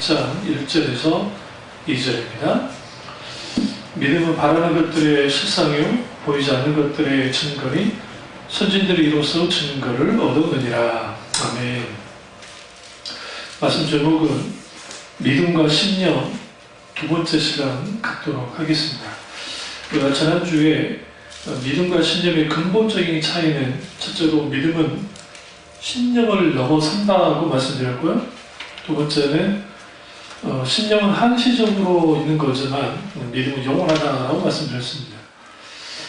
1장 1절에서 2절입니다. 믿음은 바라는 것들의 실상이요 보이지 않는 것들의 증거니 선진들이 이로써 증거를 얻었느니라. 아멘. 말씀 제목은 믿음과 신념 두 번째 시간 갖도록 하겠습니다. 우리가 지난주에 믿음과 신념의 근본적인 차이는 첫째로 믿음은 신념을 넘어선다고 말씀드렸고요. 두 번째는 신념은 한시적으로 있는 거지만 믿음은 영원하다고 말씀드렸습니다.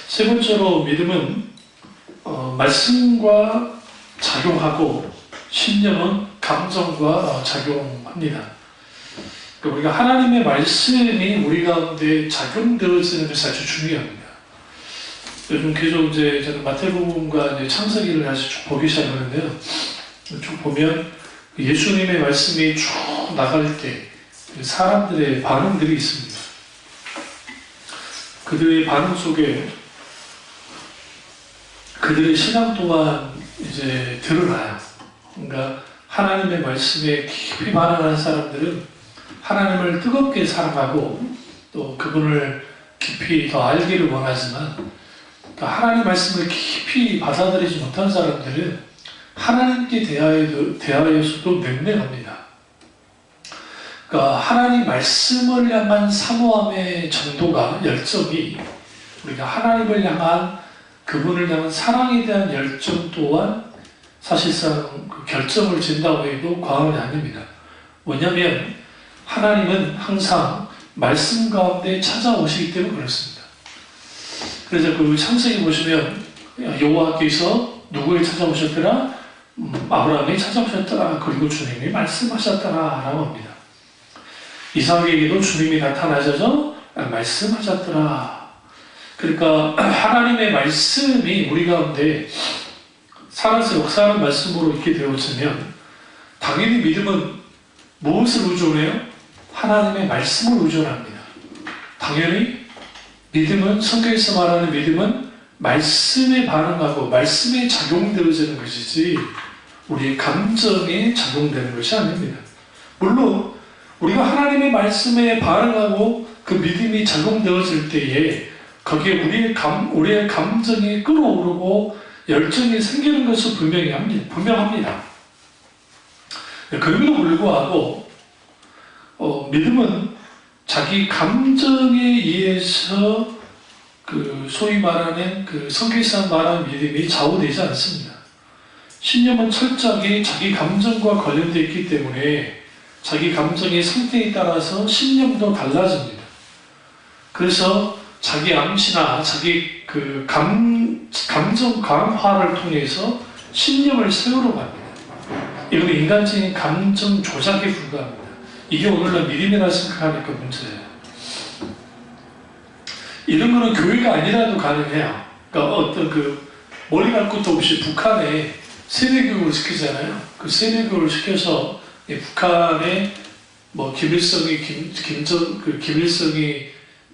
세 번째로 믿음은 말씀과 작용하고 신념은 감정과 작용합니다. 그러니까 우리가 하나님의 말씀이 우리 가운데 작용되어지는 것이 아주 중요합니다. 요즘 계속 저는 마태복음과 창세기를 다시 쭉 보기 시작하는데요. 쭉 보면 예수님의 말씀이 쭉 나갈 때 사람들의 반응들이 있습니다. 그들의 반응 속에 그들의 신앙 또한 이제 드러나요. 그러니까 하나님의 말씀에 깊이 반응하는 사람들은 하나님을 뜨겁게 사랑하고 또 그분을 깊이 더 알기를 원하지만 하나님 말씀을 깊이 받아들이지 못한 사람들은 하나님께 대하여서도 냉랭합니다. 그러니까 하나님 말씀을 향한 사모함의 정도가 열정이 우리가 하나님을 향한 그분을 향한 사랑에 대한 열정 또한 사실상 그 결정을 진다고 해도 과언이 아닙니다. 뭐냐면 하나님은 항상 말씀 가운데 찾아오시기 때문에 그렇습니다. 그래서 그 창세기 보시면 여호와께서 누구에 찾아오셨더라? 아브라함에 찾아오셨더라. 그리고 주님이 말씀하셨더라 라고 합니다. 이삭에게도 주님이 나타나셔서 말씀하셨더라. 그러니까 하나님의 말씀이 우리 가운데 살아서 역사하는 말씀으로 있게 되어지면 당연히 믿음은 무엇을 의존해요? 하나님의 말씀을 의존합니다. 당연히 믿음은 성경에서 말하는 믿음은 말씀에 반응하고 말씀에 작용되어지는 것이지 우리의 감정에 작용되는 것이 아닙니다. 물론 우리가 하나님의 말씀에 반응하고 그 믿음이 작용되어질 때에 거기에 우리의 감정이 끌어오르고 열정이 생기는 것은 분명합니다. 그럼에도 불구하고 믿음은 자기 감정에 의해서 그 소위 말하는 그 성경에서 말하는 믿음이 좌우되지 않습니다. 신념은 철저하게 자기 감정과 관련되어 있기 때문에 자기 감정의 상태에 따라서 신념도 달라집니다. 그래서 자기 암시나 자기 그 감정 강화를 통해서 신념을 세우러 갑니다. 이건 인간적인 감정 조작에 불과합니다. 이게 오늘날 믿음이라 생각하니까 문제예요. 이런 거는 교회가 아니라도 가능해요. 그러니까 어떤 그 멀리 갈 것도 없이 북한에 세뇌교육을 시키잖아요. 그 세뇌교육을 시켜서 북한에 뭐 김일성이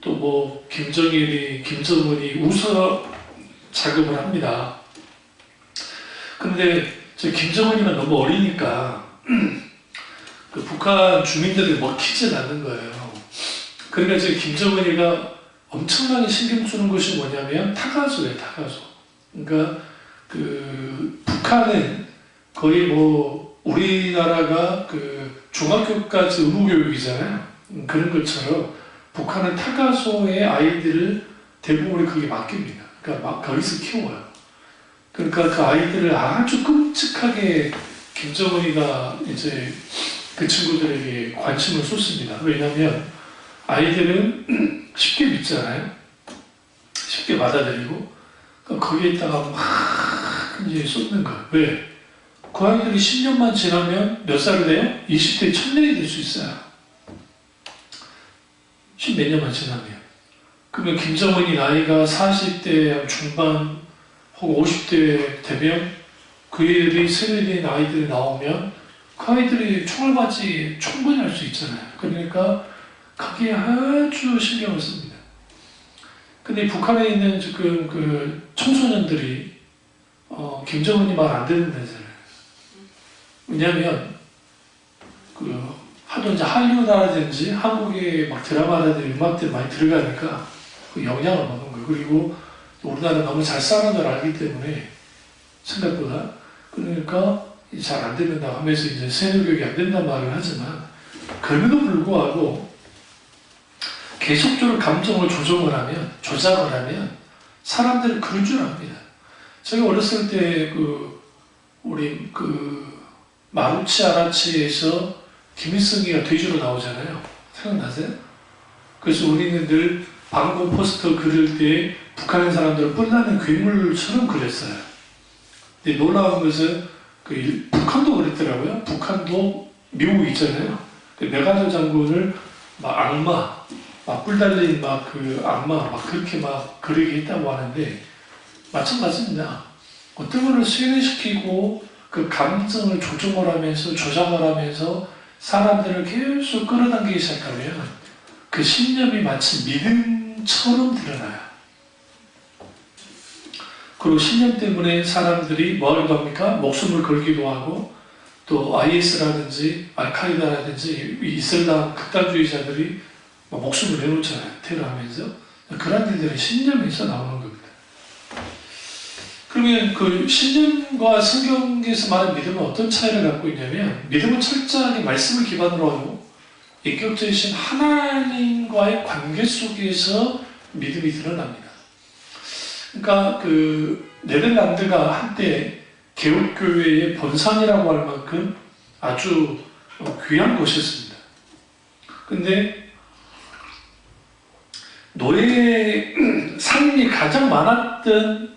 또 뭐 김정일이 김정은이 우서 작업을 합니다. 그런데 저 김정은이가 너무 어리니까 그 북한 주민들이 먹히질 않는 거예요. 그러니까 저 김정은이가 엄청나게 신경 쓰는 것이 뭐냐면 타가소예요, 타가소. 그러니까 그 북한은 거의 뭐 우리나라가 그 중학교까지 의무교육이잖아요. 그런 것처럼 북한은 타가소의 아이들을 대부분 거기에 맡깁니다. 그러니까 막 거기서 키워요. 그러니까 그 아이들을 아주 끔찍하게 김정은이가 이제 그 친구들에게 관심을 쏟습니다. 왜냐하면 아이들은 쉽게 믿잖아요. 쉽게 받아들이고 거기에다가 막 이제 쏟는 거예요. 왜? 그 아이들이 10년만 지나면 몇 살이 돼요? 20대 청년이 될 수 있어요. 10몇 년만 지나면. 그러면 김정은이 나이가 40대 중반 혹은 50대 되면 그 애들이 세대된 아이들이 나오면 그 아이들이 총알바지 충분히 할 수 있잖아요. 그러니까 거기에 아주 신경을 씁니다. 근데 북한에 있는 지금 그 청소년들이 김정은이 말 안 듣는다잖아요. 왜냐하면 그 하도 이제 할리우드라든지 한국의 막 드라마라든지 음악들이 많이 들어가니까 그 영향을 받는 거예요. 그리고 우리나라 너무 잘 사는 걸 알기 때문에 생각보다 그러니까 잘 안 된다 하면서 이제 세뇌교육이 안 된단 말을 하지만 그럼에도 불구하고 계속적으로 감정을 조작을 하면 사람들은 그런 줄 압니다. 제가 어렸을 때 우리 마루치 아라치에서 김일성이가 돼지로 나오잖아요. 생각나세요? 그래서 우리는 늘 방공 포스터 그릴 때 북한 사람들은 뿔나는 괴물처럼 그렸어요. 근데 놀라운 것은 북한도 그랬더라고요. 북한도 미국 있잖아요. 메가저 장군을 막 악마, 막 뿔 달린 악마 그렇게 막 그리게 했다고 하는데 마찬가지입니다. 어떤 거를 세뇌시키고 그 감정을 조작을 하면서 사람들을 계속 끌어당기기 시작하면 그 신념이 마치 믿음처럼 드러나요. 그리고 신념 때문에 사람들이 뭐하기도 합니까? 목숨을 걸기도 하고 또 IS라든지 알카이다라든지 이슬람 극단주의자들이 목숨을 내놓잖아요. 테러하면서. 그런 일들이 신념에서 나오는 겁니다. 그러면 그 신념과 성경에서 말하는 믿음은 어떤 차이를 갖고 있냐면 믿음은 철저하게 말씀을 기반으로 하고 인격적이신 하나님과의 관계 속에서 믿음이 드러납니다. 그러니까 네덜란드가 한때 개혁교회의 번산이라고 할 만큼 아주 귀한 곳이었습니다. 근데 노예 상인이 가장 많았던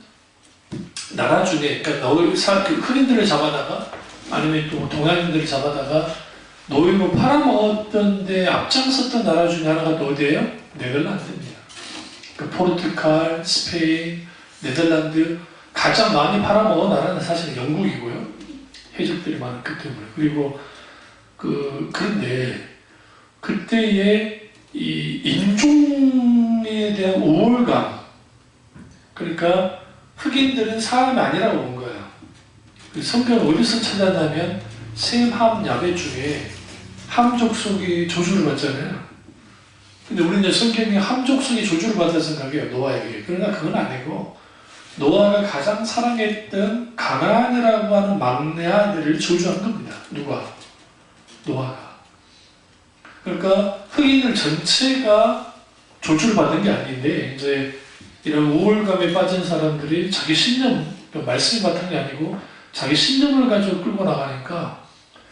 나라 중에, 그러니까 흑인들을 잡아다가 아니면 또 동양인들을 잡아다가 노예로 팔아먹었던 데 앞장섰던 나라 중에 하나가 또 어디예요? 네덜란드입니다. 포르투갈, 스페인, 네덜란드 가장 많이 팔아먹은 나라는 사실 영국이고요. 해적들이 많았기 때문에. 그리고 그런데 그때의 이 인종에 대한 우월감, 그러니까 흑인들은 사람이 아니라고 본 거예요. 성경을 어디서 찾아나면 셈, 함, 야벳 중에 함 족속이 저주를 받잖아요. 근데 우리는 성경에 함 족속이 저주를 받았다 생각해요. 노아에게. 그러나 그건 아니고 노아가 가장 사랑했던 가나안이라고 하는 막내 아들을 저주한 겁니다. 누가? 노아가. 그러니까 흑인들 전체가 저주를 받은 게 아닌데 이제 이런 우월감에 빠진 사람들이 자기 신념, 말씀이 바탕이 아니고 자기 신념을 가지고 끌고 나가니까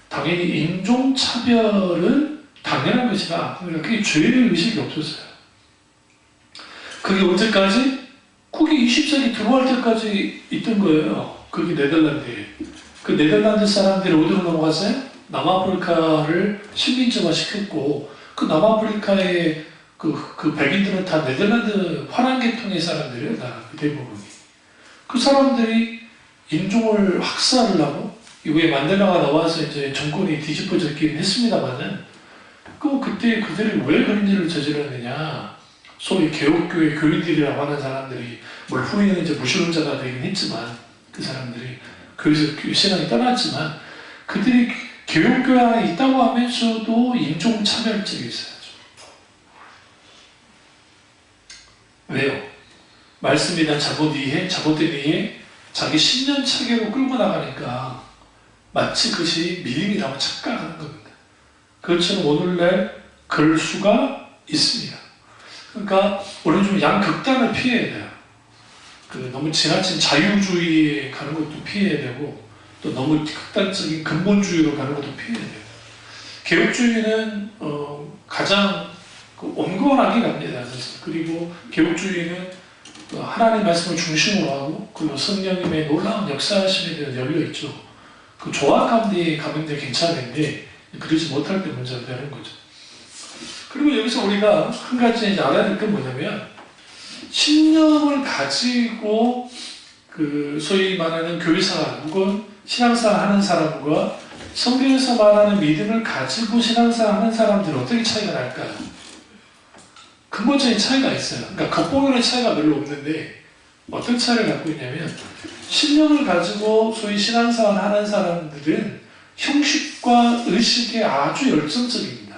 당연히 인종차별은 당연한 것이다. 그러니까 그게 죄의 의식이 없었어요. 그게 언제까지? 그게 20세기 들어갈 때까지 있던 거예요. 그게 네덜란드에. 그 네덜란드 사람들이 어디로 넘어갔어요? 남아프리카를 식민지화 시켰고 그 남아프리카의 그 백인들은 다 네덜란드 화랑계통의 사람들이에요. 그 대부분이. 그 사람들이 인종을 학살을 하고 이후에 만델라가 나와서 이제 정권이 뒤집어졌긴 했습니다만은 그때 그들이 왜 그런 일을 저질렀느냐. 소위 개혁교회 교인들이라고 하는 사람들이 후에는 이제 무신론자가 되긴 했지만 그 사람들이 교회에서 신앙이 떠났지만 그들이 개혁교회 안에 있다고 하면서도 인종차별적이 있어요. 왜요? 말씀에 대한 잘못된 이해, 자기 신념 체계로 끌고 나가니까 마치 그것이 믿음이라고 착각하는 겁니다. 그것처럼 오늘날 그럴 수가 있습니다. 그러니까 우리는 좀 양극단을 피해야 돼요. 너무 지나친 자유주의에 가는 것도 피해야 되고 또 너무 극단적인 근본주의로 가는 것도 피해야 돼요. 개혁주의는 가장 온건하게 갑니다. 그리고 개혁주의는 하나님 말씀을 중심으로 하고 그리고 성령님의 놀라운 역사하심에 대해 열려있죠. 그 조악함대에 가면 괜찮은데 그러지 못할 때 문제가 되는 거죠. 그리고 여기서 우리가 한 가지 이제 알아야 될 건 뭐냐면 신념을 가지고 소위 말하는 교회생활 혹은 신앙생활 하는 사람과 성경에서 말하는 믿음을 가지고 신앙생활 하는 사람들은 어떻게 차이가 날까요? 근본적인 차이가 있어요. 그러니까 겉보기는 차이가 별로 없는데 어떤 차이를 갖고 있냐면 신념을 가지고 소위 신앙생활 하는 사람들은 형식과 의식에 아주 열정적입니다.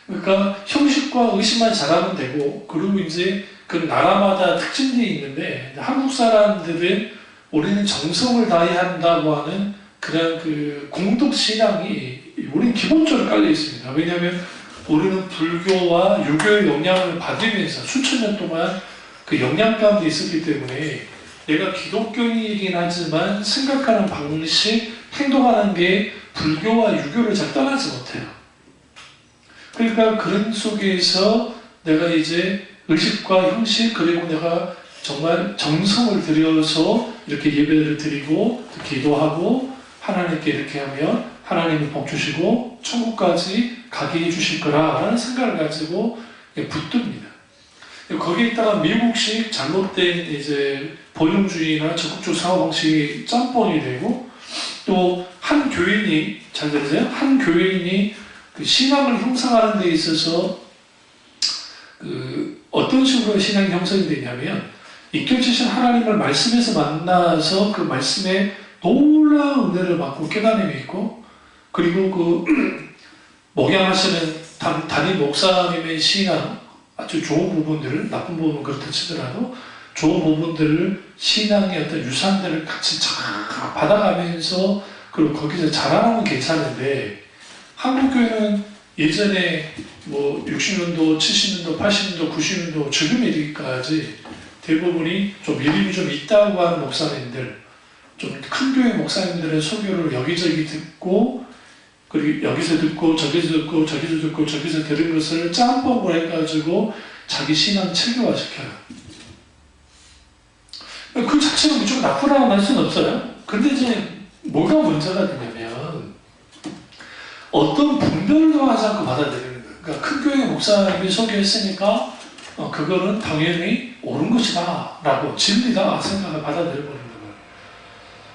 그러니까 형식과 의식만 잘하면 되고, 그리고 이제 그 나라마다 특징들이 있는데, 한국 사람들은 우리는 정성을 다해야 한다고 하는 그런 그 공덕 신앙이 우리는 기본적으로 깔려 있습니다. 왜냐하면 우리는 불교와 유교의 영향을 받으면서 수천 년 동안 그 영향 가운데 있었기 때문에 내가 기독교인이긴 하지만 생각하는 방식, 행동하는 게 불교와 유교를 잘 떠나지 못해요. 그러니까 그런 속에서 내가 이제 의식과 형식, 그리고 내가 정말 정성을 들여서 이렇게 예배를 드리고 기도하고 하나님께 이렇게 하면 하나님이 복 주시고 천국까지 가게 해주실 거라라는 생각을 가지고 붙듭니다. 거기에 있다가 미국식 잘못된 이제 본용주의나 적극적 사고 방식이 짬뽕이 되고, 또 한 교인이, 잘 들으세요? 한 교인이 그 신앙을 형성하는 데 있어서 그 어떤 식으로 신앙이 형성이 되냐면, 익혀주신 하나님을 말씀에서 만나서 그 말씀에 놀라운 은혜를 받고 깨달음이 있고, 그리고 그 목양하시는 담임 목사님의 신앙, 아주 좋은 부분들을, 나쁜 부분은 그렇다 치더라도 좋은 부분들을, 신앙의 어떤 유산들을 같이 쫙 받아가면서 그리고 거기서 자라나면 괜찮은데, 한국교회는 예전에 뭐 60년도, 70년도, 80년도, 90년도 지금 이르기까지 대부분이 좀 믿음이 좀 있다고 하는 목사님들, 좀 큰 교회 목사님들의 설교를 여기저기 듣고, 그리고 여기서 듣고 저기서 듣고 저기서 듣고 저기서 들은 것을 짬뽕을 해가지고 자기 신앙 체계화시켜요. 그 자체가 무조건 나쁘다고 할 수는 없어요. 근데 이제 뭐가 문제가 되냐면 어떤 분별도 하지 않고 받아들이는 거예요. 그러니까 큰 교회 목사님이 설교했으니까 그거는 당연히 옳은 것이다 라고 진리다 생각을 받아들여버리는 거예요.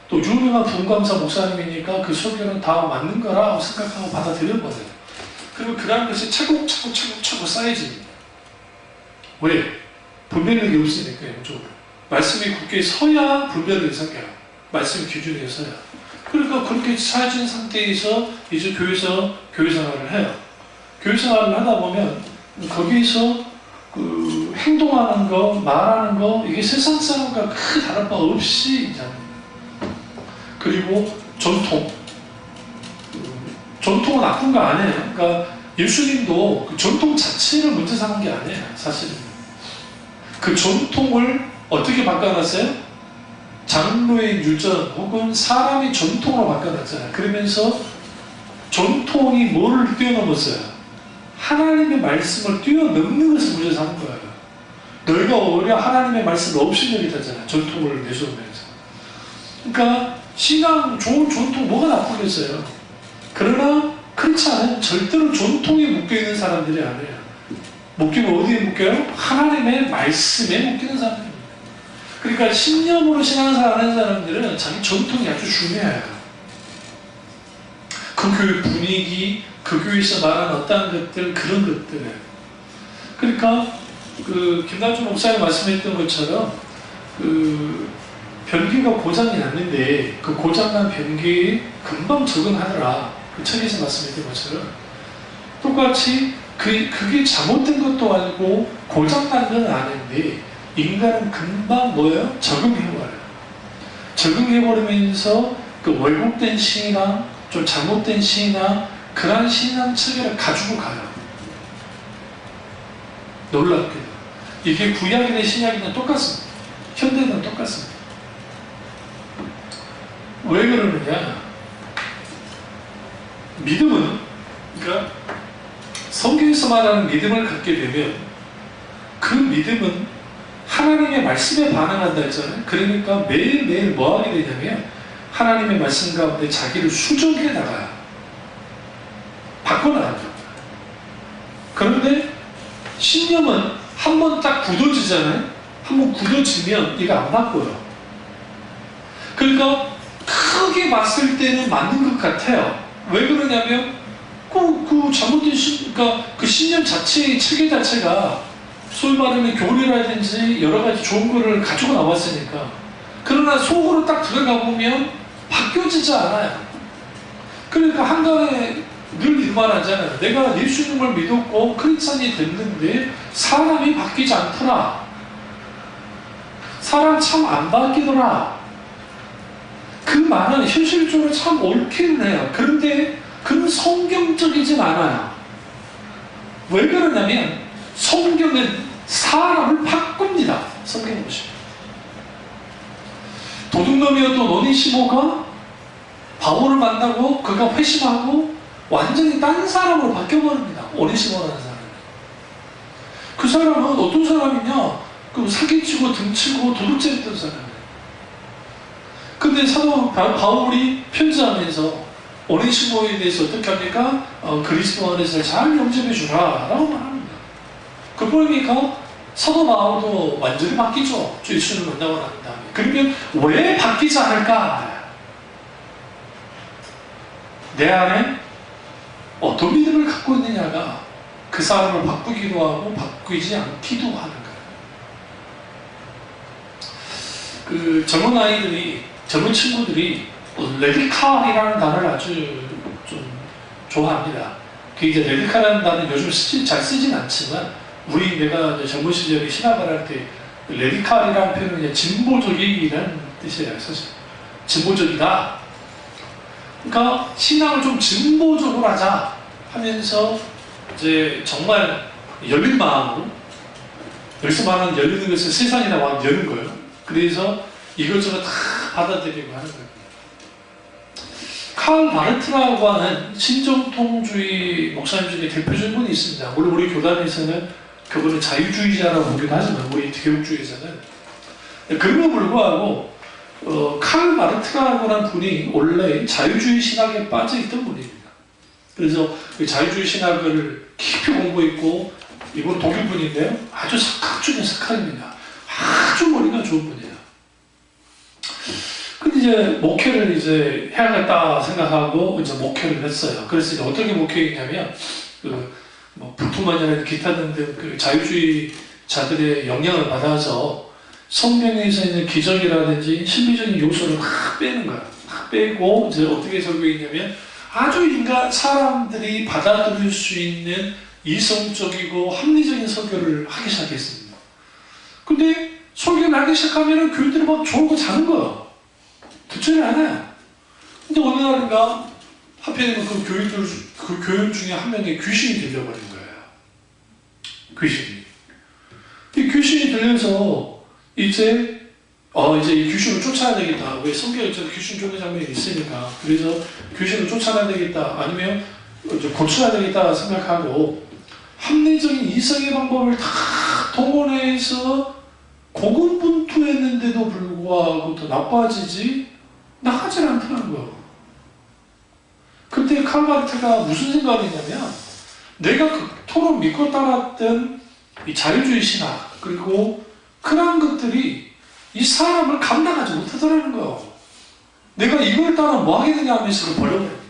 또 유명한 분감사 목사님이니까 그 설교는 다 맞는 거라고 생각하고 받아들여버려요. 그리고 그런 것이 차곡차곡 쌓여집니다. 왜? 분별력이 없으니까요. 이쪽으로. 말씀이 굳게 서야 분별력이 생겨요. 말씀 기준에 서야. 그러니까 그렇게 쌓여진 상태에서 이제 교회에서 교회 생활을 해요. 교회 생활을 하다 보면 거기서 그 행동하는 거, 말하는 거, 이게 세상 사람과 큰 다른 바 없이 이제 그리고 전통은 나쁜 거 아니에요. 그러니까 예수님도 그 전통 자체를 문제 삼은 게 아니에요. 사실은. 그 전통을 어떻게 바꿔놨어요? 장로의 유전 혹은 사람의 전통으로 바꿔놨잖아요. 그러면서 전통이 뭐를 뛰어넘었어요? 하나님의 말씀을 뛰어넘는 것을 문제 삼은 거예요. 너희가 오히려 하나님의 말씀을 없애버리잖아요. 전통을 내세우면서. 그러니까 신앙 좋은 전통 뭐가 나쁘겠어요. 그러나 그렇지 않아요. 절대로 전통에 묶여있는 사람들이 아니에요. 묶이면 어디에 묶여요? 하나님의 말씀에 묶이는 사람들입니다. 그러니까 신념으로 신앙생활 하는 사람들은 자기 전통이 아주 중요해요. 그 교회 분위기, 그 교회에서 말하는 어떤 것들, 그런 것들. 그러니까 그 김남준 목사님 말씀했던 것처럼 그 변기가 고장이 났는데 그 고장난 변기에 금방 적응하더라. 그 책에서 말씀했던 것처럼 똑같이 그게 잘못된 것도 아니고 고장난 건 아닌데 인간은 금방 뭐예요? 적응해버려요. 적응해버리면서 그 왜곡된 신앙, 좀 잘못된 신앙, 그런 신앙 체계를 가지고 가요. 놀랍게도. 이게 구약이나 신약이나 똑같습니다. 현대는 똑같습니다. 왜 그러느냐? 믿음은, 그러니까 성경에서 말하는 믿음을 갖게 되면 그 믿음은 하나님의 말씀에 반응한다 했잖아요. 그러니까 매일매일 뭐 하게 되냐면 하나님의 말씀 가운데 자기를 수정해 나가요. 바꿔나가죠. 그런데 신념은 한 번 딱 굳어지잖아요. 한 번 굳어지면 이거 안 바꿔요. 그러니까 크게 봤을 때는 맞는 것 같아요. 왜 그러냐면 그 잘못된 그러니까 그 신념 자체의 체계 자체가 소위 말하면 교리라든지 여러 가지 좋은 거를 가지고 나왔으니까. 그러나 속으로 딱 들어가 보면 바뀌어지지 않아요. 그러니까 한간에 늘 이런 말 하잖아요. 내가 예수님을 믿었고 크리스찬이 됐는데 사람이 바뀌지 않더라. 사람 참 안 바뀌더라. 그 말은 현실적으로 참 옳기는 해요. 그런데 그건 성경적이진 않아요. 왜 그러냐면 성경은 사람을 바꿉니다. 성경 보시면 도둑놈이었던 오네시모가 바울을 만나고 그가 회심하고 완전히 딴 사람으로 바뀌어버립니다. 오네시모라는 사람이. 그 사람은 어떤 사람이냐? 그 사기치고 등치고 도둑질 했던 사람이에요. 근데 사도 바울이 편지하면서 오네시모에 대해서 어떻게 합니까? 그리스도 안에서 잘 영접해 주라 라고 말합니다. 그러니까 사도 바울도 완전히 바뀌죠. 주 예수님을 만나고 난 다음에. 그러면 왜 바뀌지 않을까? 내 안에 어떤 믿음을 갖고 있느냐가 그 사람을 바꾸기도 하고 바뀌지 않기도 하는 거예요. 그 젊은 아이들이, 젊은 친구들이 레디칼이라는 단어를 아주 좀 좋아합니다. 그 이제 레디칼이라는 단어는 요즘 잘 쓰진 않지만 내가 젊은 시절에 신학을 할 때 레디칼이라는 표현은 그냥 진보적이라는 뜻이에요. 사실 진보적이다. 그러니까 신앙을 좀 진보적으로 하자 하면서 이제 정말 열린 마음으로, 여기서 말하는 열리는 것은 세상이나 마음 여는 거예요. 그래서 이것저것 다 받아들이고 하는 거예요. 칼 바르트라고 하는 신정통주의 목사님 중에 대표적인 분이 있습니다. 물론 우리 교단에서는 그분은 자유주의자라고 보기도 하지만 우리 개혁주의에서는, 그럼에도 불구하고 칼 바르트라고 하는 분이 원래 자유주의 신학에 빠져있던 분입니다. 그래서 그 자유주의 신학을 깊이 공부했고, 이분 독일 분인데요, 아주 석학 중에 석학입니다. 아주 머리가 좋은 분이에요. 근데 이제 목회를 이제 해야겠다 생각하고 이제 목회를 했어요. 그래서 이제 어떻게 목회했냐면 부품만이나 기타 등등 그 자유주의자들의 영향을 받아서 성경에서 있는 기적이라든지 신비적인 요소를 막 빼는 거야. 막 빼고 이제 어떻게 설교했냐면 아주 사람들이 받아들일 수 있는 이성적이고 합리적인 설교를 하기 시작했습니다. 근데 설교를 하기 시작하면 교인들이 막 졸고 자는 거야. 듣지를 않아요. 근데 어느 날인가 하필이면 그 교인 중에 한 명의 귀신이 들려버린 거예요. 귀신이. 이 귀신이 들려서 이제 이 귀신을 쫓아야 되겠다. 왜 성경에 귀신 쫓는 장면이 있으니까. 그래서 귀신을 쫓아야 되겠다. 아니면 고쳐야 되겠다 생각하고 합리적인 이성의 방법을 다 동원해서 고군분투했는데도 불구하고 더 나아지질 않더라는 거예요. 그때 칼 바르트가 무슨 생각을 했냐면 내가 그토록 믿고 따랐던 이 자유주의 신학 그리고 그런 것들이 이 사람을 감당하지 못하더라는 거예요. 내가 이걸 따라 뭐 하겠느냐 하면서 그걸 버려버립니다.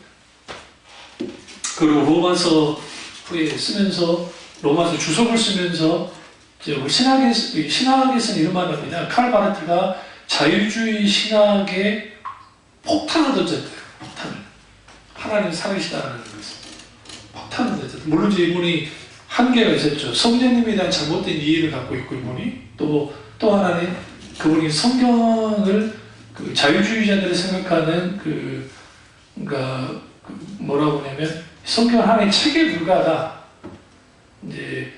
그리고 로마서 후에 쓰면서 로마서 주석을 쓰면서 이제 우리 신학에서는 이런 말을 합니다. 칼 바르트가 자유주의 신학에 폭탄을 던졌대요. 폭탄을. 하나님 살아계시다는 것을. 폭탄을 던졌대요. 물론 이제 이분이 한계가 있었죠. 성령님에 대한 잘못된 이해를 갖고 있고 이분이 또 하나는 그분이 성경을 그 자유주의자들이 생각하는 그러니까 뭐라고 하냐면 성경은 하나의 책에 불과하다. 이제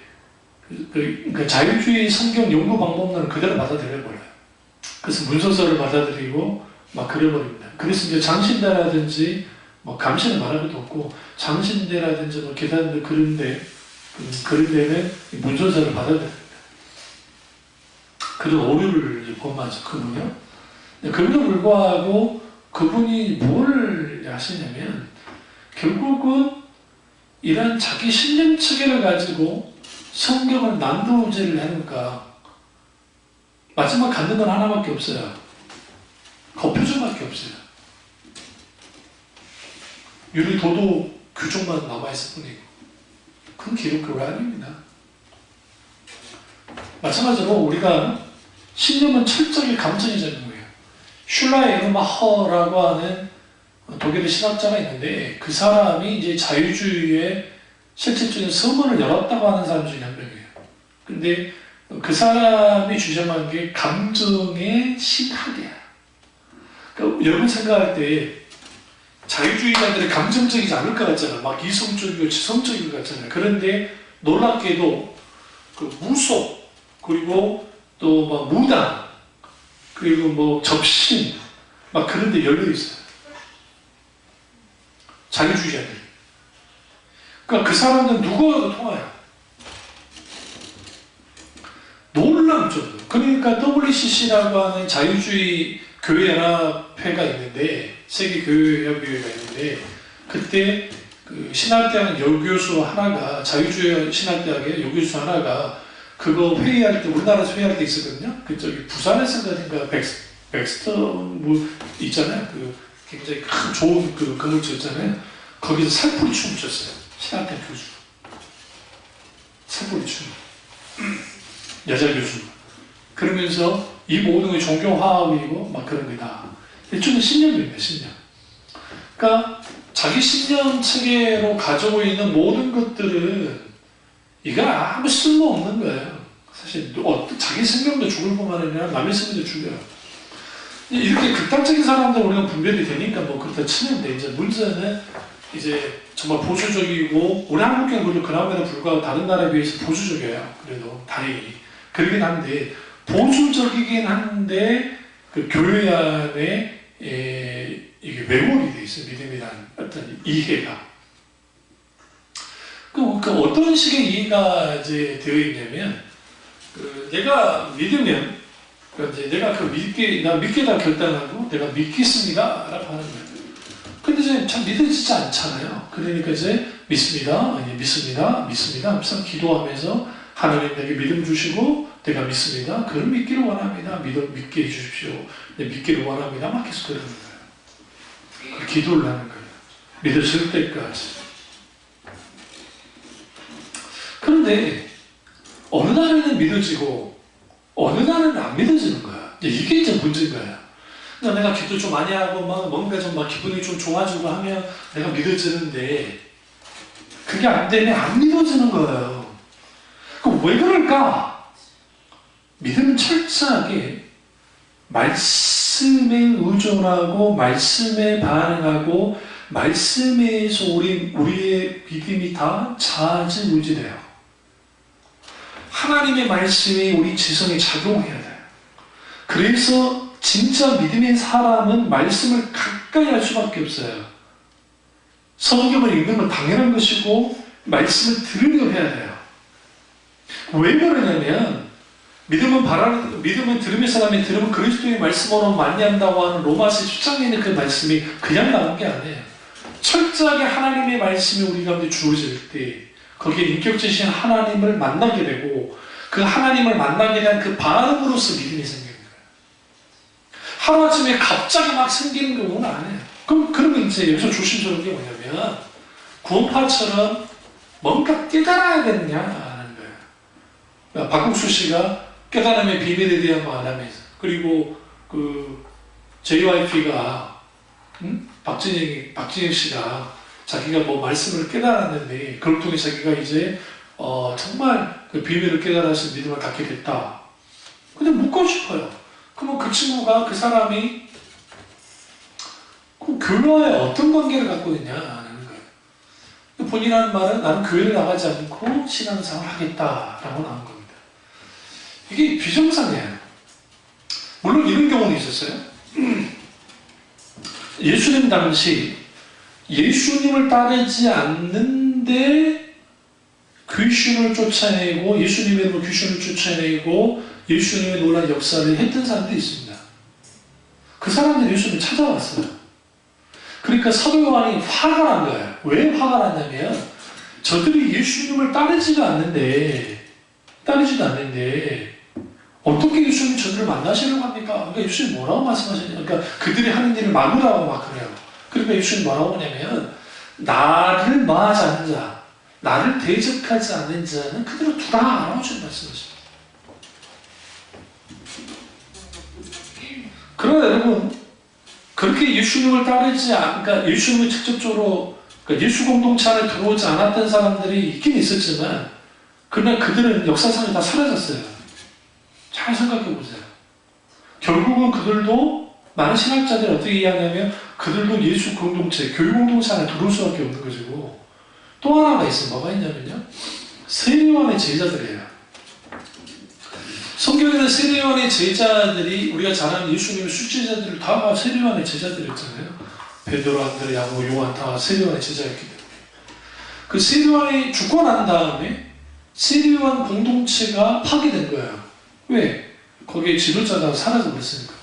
그러니까 자유주의 성경 연구 방법론을 그대로 받아들여버려요. 그래서 문서서를 받아들이고 막 그래버립니다. 그래서 이제 장신대라든지 뭐 감시는 말할 것도 없고 장신대라든지 뭐 계단들 그런 데는 문서서를 받아들입니다. 그런 오류를 범하죠. 그분요. 그럼에도 불구하고 그분이 뭘 하시냐면 결국은 이런 자기 신념 체계를 가지고 성경을 난도질을 하니까 마지막 갖는 건 하나밖에 없어요. 거표절밖에 없어요. 유리 도도 규정만 남아있을 뿐이고 그건 기독교가 아닙니다. 마찬가지로 우리가 신념은 철저히 감정이 적인 거예요. 슐라이르마허라고 하는 독일의 신학자가 있는데 그 사람이 이제 자유주의의 실질적인 서문을 열었다고 하는 사람 중에 한 명이에요. 근데 그 사람이 주장한 게 감정의 신학이야. 그러니까 여러분 생각할 때 자유주의자들이 감정적이지 않을 것 같잖아. 막 이성적이고 지성적인 것 같잖아요. 그런데 놀랍게도 그 무속, 그리고 또 막 무당, 그리고 뭐 접신, 막 그런 데 열려 있어요. 자유주의자들이. 그러니까 그 사람들은 누구와도 통화해요. 놀라운 정도. 그러니까 WCC라고 하는 자유주의 교회연합회가 있는데, 세계교회협의회가 있는데, 그때 그 신학대학 여교수 하나가, 자유주의 신학대학의 여교수 하나가 그거 회의할 때, 우리나라에서 회의할 때 있었거든요. 그 저기 부산에서인가 백스터 뭐 있잖아요. 그 굉장히 큰 좋은 그 건물주 있잖아요. 거기서 살풀이 춤을 췄어요. 신학대학 교수. 살풀이 춤. 여자 교수. 그러면서 이 모든 게 종교화합이고 막 그런 거다. 일종의 신념입니다, 신념. 그러니까 자기 신념 체계로 가지고 있는 모든 것들은 이건 아무 쓸모없는 거예요. 사실 자기 생명도 죽을 뿐만 아니라 남의 생명도 죽여요. 이렇게 극단적인 사람들 우리가 분별이 되니까 뭐 그렇다 치는데, 이제 문제는 이제 정말 보수적이고, 우리 한국교회는 그래도 그나마나 불구하고 다른 나라에 비해서 보수적이에요. 그래도 다행히. 그러긴 한데, 보수적이긴 한데 그 교회 안에 이게 왜곡이 돼 있어요. 믿음이라는 어떤 이해가. 그 어떤 식의 이해가 이제 되어 있냐면, 내가 믿으면, 이제 내가 나 믿겠다 결단하고 내가 믿겠습니다 라고 하는 거예요. 근데 이제 참 믿어지지 않잖아요. 그러니까 이제 믿습니다, 믿습니다 하면서 기도하면서 하나님 내게 믿음 주시고 내가 믿습니다. 그걸 믿기를 원합니다. 믿게 해주십시오. 믿기를 원합니다. 막 계속 그러는 거예요. 기도를 하는 거예요. 믿어질 때까지. 그런데 어느 날에는 믿어지고 어느 날에는 안 믿어지는 거야. 이게 이제 문제인 거야. 그러니까 내가 기도 좀 많이 하고 막 뭔가 좀 막 기분이 좀 좋아지고 하면 내가 믿어지는데, 그게 안 되면 안 믿어지는 거예요. 그럼 왜 그럴까? 믿음은 철저하게 말씀에 의존하고 말씀에 반응하고 말씀에서 우리의 믿음이 다 좌지우지돼요. 하나님의 말씀이 우리 지성에 작용해야 돼요. 그래서 진짜 믿음의 사람은 말씀을 가까이 할 수밖에 없어요. 성경을 읽는 건 당연한 것이고 말씀을 들으려 해야 돼요. 왜 그러냐면, 믿음은 들음의 사람이 들으면 그리스도의 말씀으로 만난다고 하는 로마서 10장에 있는 그 말씀이 그냥 나온 게 아니에요. 철저하게 하나님의 말씀이 우리 가운데 주어질 때 거기에 인격체신 하나님을 만나게 되고, 그 하나님을 만나게 된 그 반응으로서 믿음이 생기는 거예요. 하루아침에 갑자기 막 생기는 경우는 아니에요. 그러면 이제 여기서 조심스러운 게 뭐냐면, 구원파처럼 뭔가 깨달아야 되느냐 하는 거예요. 박국수 씨가 깨달음의 비밀에 대한 말하면서, 그리고 그 JYP가 박진영 씨가 자기가 뭐 말씀을 깨달았는데 그걸 통해 자기가 이제 정말 그 비밀을 깨달아서 믿음을 갖게 됐다. 그냥 묻고 싶어요. 그러면 그 친구가, 그 사람이 그 교회와의 어떤 관계를 갖고 있냐 하는 거예요. 본인하는 말은 나는 교회를 나가지 않고 신앙생활을 하겠다라고 나온 겁니다. 이게 비정상이에요. 물론 이런 경우는 있었어요. 예수님 당시 예수님을 따르지 않는데 귀신을 쫓아내고, 예수님의 이름으로 귀신을 쫓아내고 예수님의 놀라운 역사를 했던 사람들이 있습니다. 그 사람들이 예수님을 찾아왔어요. 그러니까 사도 요한이 화가 난 거예요. 왜 화가 났냐면, 저들이 예수님을 따르지도 않는데 어떻게 예수님이 저들을 만나시려고 합니까? 그러니까 예수님이 뭐라고 말씀하시냐. 그러니까 그들이 하는 일을 막으라고 막 그래요. 그러니까 예수님이 뭐라고 하냐면, 나를 마하지 않는 자, 나를 대적하지 않는 자는 그대로 두라라고 주님 말씀하십니다. 그러나 여러분, 그 그렇게 예수님을 그러니까 예수님을 직접적으로 그러니까 예수 공동체 안에 들어오지 않았던 사람들이 있긴 있었지만 그러나 그들은 역사상에 다 사라졌어요. 잘 생각해 보세요. 결국은 그들도 많은 신학자들이 어떻게 이해하냐면 그들도 예수 공동체, 교회 공동체 안에 들어올 수밖에 없는 것이고 또 하나가 있어요. 뭐가 있냐면요. 세례요한의 제자들이에요. 성경에는 세례요한의 제자들이 우리가 잘 아는 예수님의 수제자들을 다 세례요한의 제자들이었잖아요. 베드로, 안드레, 야고보, 요한 다 세례요한의 제자였기 때문에 그 세례요한이 죽고 난 다음에 세례요한 공동체가 파괴된 거예요. 왜? 거기에 지도자가 사라져버렸으니까.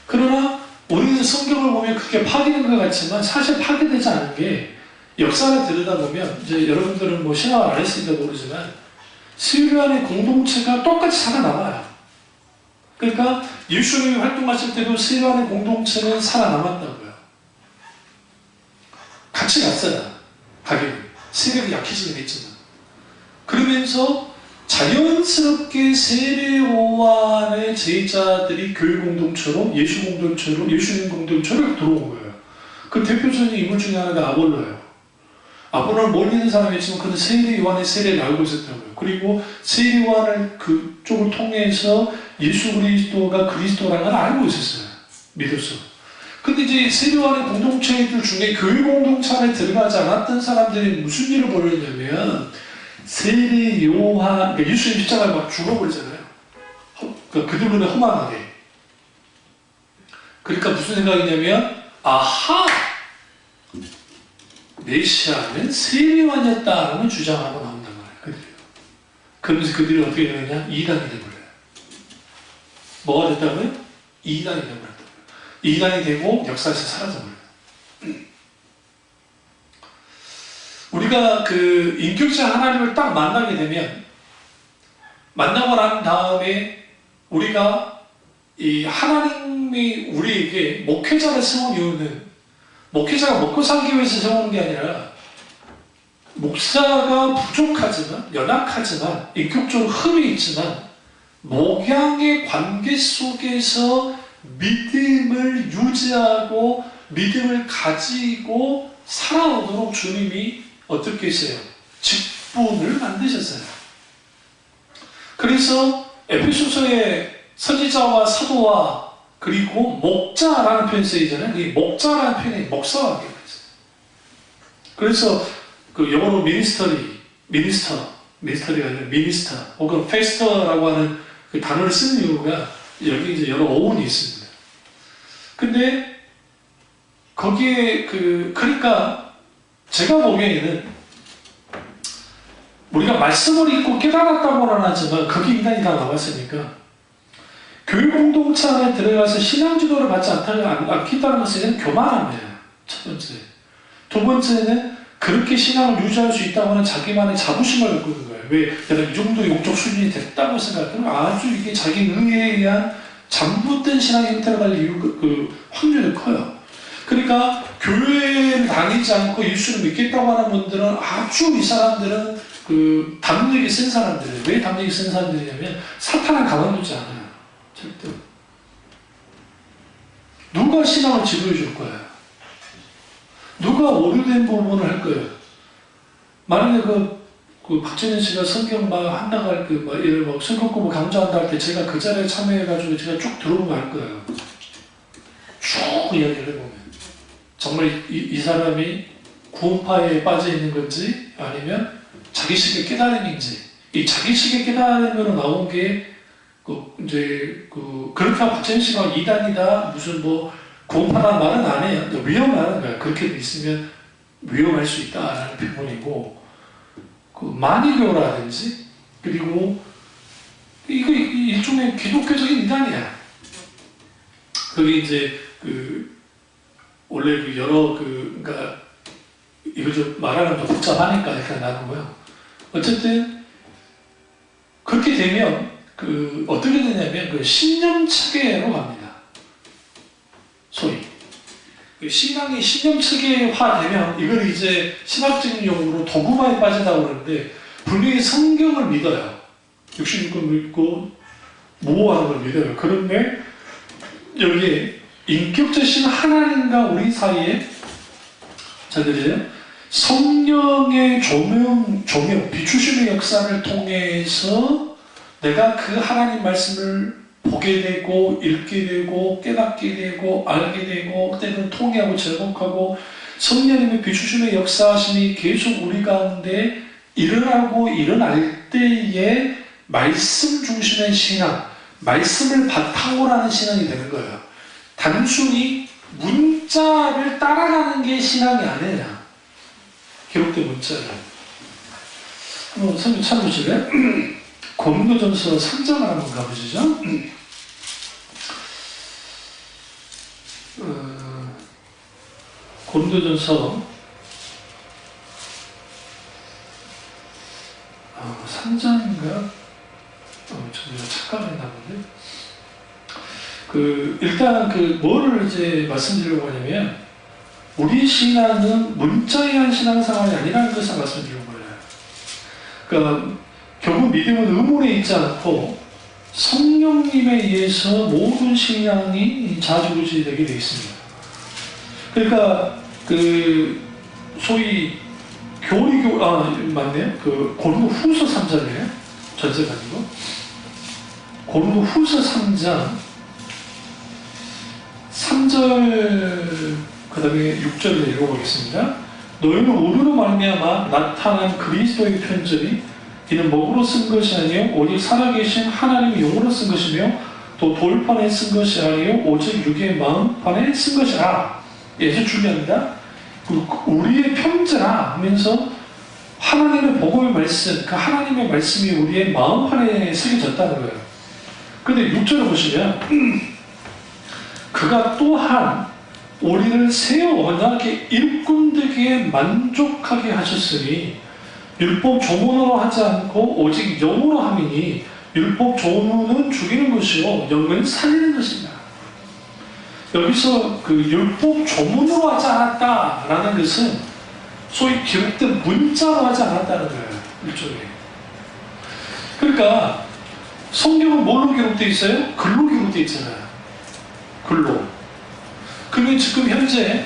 그러나 우리는 성경을 보면 그렇게 파괴된 것 같지만 사실 파괴되지 않은 게 역사를 들여다보면 이제 여러분들은 뭐 신학을 안 했으니까 모르지만 세례요한의 공동체가 똑같이 살아남아요. 그러니까 예수님이 활동하실 때도 세례요한의 공동체는 살아남았다고요. 같이 갔어요. 가격이. 세력이 약해지긴 했지만. 그러면서 자연스럽게 세례요한의 제자들이 교회 공동체로 예수님 공동체로 들어온 거예요. 그 대표적인 인물 중에 하나가 아볼로예요. 아볼로는 멀리 있는 사람이었지만 그는 세례요한의 세례를 알고 있었다고요. 그리고 세례요한을 그쪽을 통해서 예수 그리스도가 그리스도라는 걸 알고 있었어요. 믿었어. 근데 이제 세례요한의 공동체들 중에 교회 공동체 안에 들어가지 않았던 사람들이 무슨 일을 벌였냐면 세례요한, 그러니까 예수님 십자가에 막 죽어버리잖아요. 그들 눈에 험한하게. 그러니까 무슨 생각이냐면 아하! 메시아는 세례요한이었다라는 주장하고 나온단 말이에요. 그들이. 그러면서 그들이 어떻게 되느냐? 이단이 되버려요. 뭐가 됐다고요? 이단이 되버렸다고요. 이단이 되고 역사에서 사라져버려요. 우리가 그 인격자 하나님을 딱 만나게 되면 만나고 난 다음에 우리가 이 하나님이 우리에게 목회자를 세운 이유는 목회자가 먹고 살기 위해서 세우는 게 아니라 목사가 부족하지만 연약하지만 인격적으로 흠이 있지만 목양의 관계 속에서 믿음을 유지하고 믿음을 가지고 살아오도록 주님이 어떻게 했어요? 직분을 만드셨어요. 그래서 에베소서의 선지자와 사도와 그리고 목자라는 표현이 쓰이잖아요. 이 목자라는 표현이 목사와 관계가 있어요. 그래서 그 영어로 미니스터리가 아니라 미니스터 혹은 페스터라고 하는 그 단어를 쓰는 이유가 여기 이제 여러 어원이 있습니다. 근데 거기에 그러니까 제가 보기에는 우리가 말씀을 읽고 깨달았다고는 하지만 거기 인간이 다 나왔으니까 교육 공동체 안에 들어가서 신앙 지도를 받지 않겠다는 것은 교만함이에요. 첫 번째. 두 번째는 그렇게 신앙을 유지할 수 있다고 하는 자기만의 자부심을 갖고 있는 거예요. 왜? 내가 이 정도 영적 수준이 됐다고 생각하면 아주 이게 자기 능력에 의한 잘못된 신앙 형태로 갈 확률이 커요. 그러니까 교회를 다니지 않고 예수를 믿겠다고 하는 분들은 아주 이 사람들은 그 담력이 센 사람들이에요. 왜 담력이 센 사람들이냐면 사탄을 가만두지 않아요. 절대. 누가 신앙을 지도해 줄 거예요? 누가 오류된 부분을 할 거예요? 만약에 박진현 씨가 성경 막 한다고 할 예를 성경 공부 강좌한다 할 때 제가 그 자리에 참여해가지고 제가 쭉 들어보면 알 거예요. 쭉 이야기를 해보면. 정말 이 사람이 구원파에 빠져 있는 건지 아니면 자기식의 깨달음인지 이 자기식의 깨달음으로 나온 게 그렇게 박진현 씨가 이단이다 무슨 구원파라는 말은 안 해요. 위험하는 거야. 그렇게 있으면 위험할 수 있다라는 표현이고 만이교라든지 그리고 이거 일종의 기독교적인 이단이야. 그게 이제 원래 여러 그러니까 이걸 좀 말하면 더 복잡하니까 이렇게 나누고요. 어쨌든 그렇게 되면 어떻게 되냐면 신념 체계로 갑니다. 소위 신앙이 신념 체계화 되면 이걸 이제 신학적인 용어로 도구마에 빠진다고 그러는데 분명히 성경을 믿어요. 66권 믿고 모호하는 걸 믿어요. 그런데 여기에 인격자신 하나님과 우리 사이에 잘 들리세요? 성령의 조명, 비추심의 역사를 통해서 내가 그 하나님 말씀을 보게 되고 읽게 되고 깨닫게 되고 알게 되고 때는 통해하고 제목하고 성령님의 비추심의 역사하심이 계속 우리 가운데 일어나고 일어날 때에 말씀 중심의 신앙, 말씀을 바탕으로 하는 신앙이 되는 거예요. 단순히 문자를 따라가는 게 신앙이 아니라 기록된 문자를 한번 성경 찾아보실래요? 고린도전서 3장을 한번 가보시죠. 고린도전서 3장인가요? 저희가 착각했나 본데. 일단 뭐를 이제 말씀드리려고 하냐면, 우리 신앙은 문자에 의한 신앙생활이 아니라는 것을 말씀드리려고 해요. 그러니까, 결국 믿음은 의문에 있지 않고, 성령님에 의해서 모든 신앙이 좌지우지 되게 되어 있습니다. 그러니까, 소위, 맞네요. 고린도 후서 3장이에요. 전세가 아니고. 고린도 후서 3장, 3절, 그 다음에 6절을 읽어보겠습니다. 너희는 우리로 말미암아 나타난 그리스도의 편절이 이는 먹으로 쓴 것이 아니요 오직 살아계신 하나님의 영으로 쓴 것이며 또 돌판에 쓴 것이 아니요 오직 육의 마음판에 쓴 것이라. 예수 중요합니다. 우리의 편지라 하면서 하나님의 복음의 말씀, 그 하나님의 말씀이 우리의 마음판에 새겨졌다는 거예요. 그런데 6절을 보시면 그가 또한 우리를 세워 언약의 일꾼되게 만족하게 하셨으니 율법 조문으로 하지 않고 오직 영으로 함이니 율법 조문은 죽이는 것이요 영은 살리는 것입니다. 여기서 율법 조문으로 하지 않았다라는 것은 소위 기록된 문자로 하지 않았다는 거예요. 일종의. 그러니까 성경은 뭘로 기록되어 있어요? 글로 기록되어 있잖아요. 글로. 그러면 지금 현재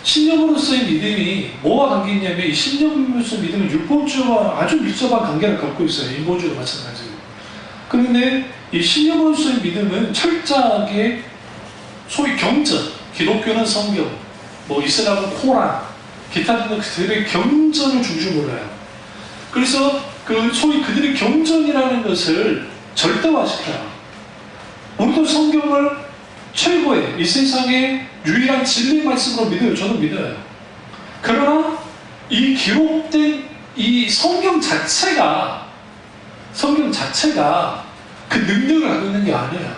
신령으로서의 믿음이 뭐와 관계 있냐면 이 신령으로서의 믿음은 율법주와 아주 밀접한 관계를 갖고 있어요. 인본주의도 마찬가지고. 그런데 이 신령으로서의 믿음은 철저하게 소위 경전, 기독교는 성경, 이슬람은 코란, 기타 등등 그들의 경전을 중심으로 해요. 그래서 소위 그들의 경전이라는 것을 절대화시켜요. 우리도 성경을 최고의 이 세상의 유일한 진리의 말씀으로 믿어요. 저는 믿어요. 그러나 이 기록된 이 성경 자체가 그 능력을 갖고 있는 게 아니에요.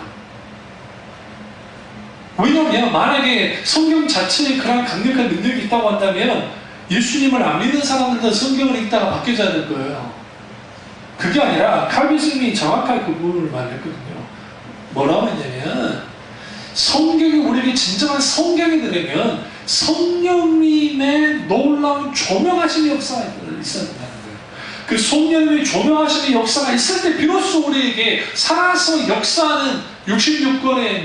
왜냐하면 만약에 성경 자체에 그런 강력한 능력이 있다고 한다면 예수님을 안 믿는 사람들도 성경을 읽다가 바뀌어져야 될 거예요. 그게 아니라 칼빈스님이 정확하게 그 부분을 말했거든요. 뭐라고 했냐면 성경이 우리에게 진정한 성경이 되려면 성령님의 놀라운 조명하심의 역사가 있어야 된다는 거예요. 그 성령님의 조명하심의 역사가 있을 때 비로소 우리에게 살아서 역사하는 66권의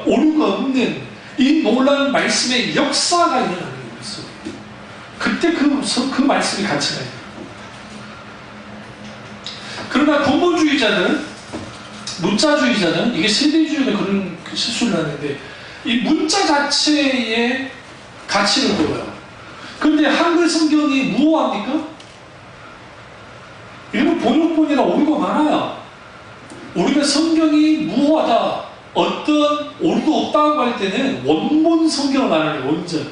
오류가 없는 이 놀라운 말씀의 역사가 일어나는 거였어요. 그때 그 말씀이 가치가 있어요. 그러나 근본주의자는 문자주의자는 이게 세대주의가 그런 실수를 하는데 이 문자 자체의 가치를 보여요. 그런데 한글 성경이 무호합니까? 이건 번역본이라 오류가 많아요. 우리가 성경이 무호하다, 어떤 오류도 없다고 할 때는 원본 성경을 말하는 원전.